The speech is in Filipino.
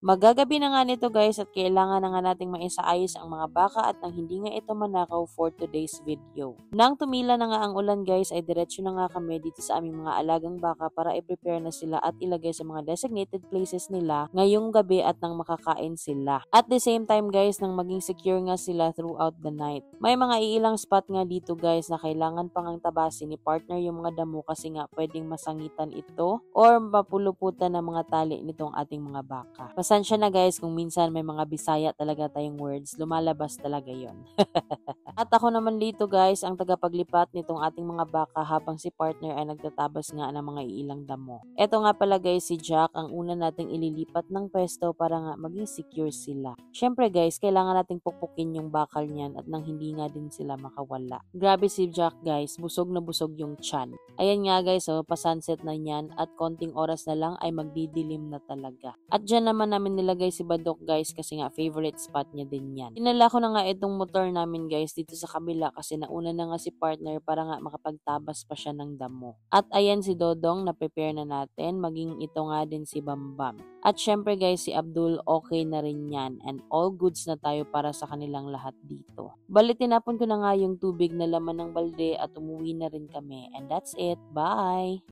Magagabi na nga nito guys at kailangan na nga nating maisaayos ang mga baka at nang hindi nga ito manakaw for today's video. Nang tumila na nga ang ulan guys ay diretso na nga kami dito sa aming mga alagang baka para i-prepare na sila at ilagay sa mga designated places nila ngayong gabi at nang makakain sila. At the same time guys nang maging secure nga sila throughout the night. May mga iilang spot nga dito guys na kailangan pang ang tabasin ni partner yung mga damo kasi nga pwedeng masangitan ito or mapuluputan ng mga tali nitong ating mga baka. Pasensya na guys kung minsan may mga Bisaya talaga tayong words, lumalabas talaga yon. At ako naman dito guys ang tagapaglipat nitong ating mga baka habang si partner ay nagtatabas nga ng mga iilang damo. Eto nga pala guys si Jack ang una nating ililipat ng pwesto para nga maging secure sila. Syempre guys kailangan nating pukpukin yung bakal niyan at nang hindi nga din sila makawala. Grabe si Jack guys, busog na busog yung tiyan. Ayan nga guys pasunset na niyan at konting oras na lang ay magdidilim na talaga. At dyan naman namin nilagay si Badok guys kasi nga favorite spot niya din yan. Dinala ko na nga itong motor namin guys dito sa kabila kasi nauna na nga si partner para nga makapagtabas pa siya ng damo. At ayan si Dodong na prepare na natin, maging ito nga din si Bambam. At syempre guys si Abdul okay na rin yan and all goods na tayo para sa kanilang lahat dito. Bali tinapon ko na nga yung tubig na laman ng balde at umuwi na rin kami and that's it. Bye!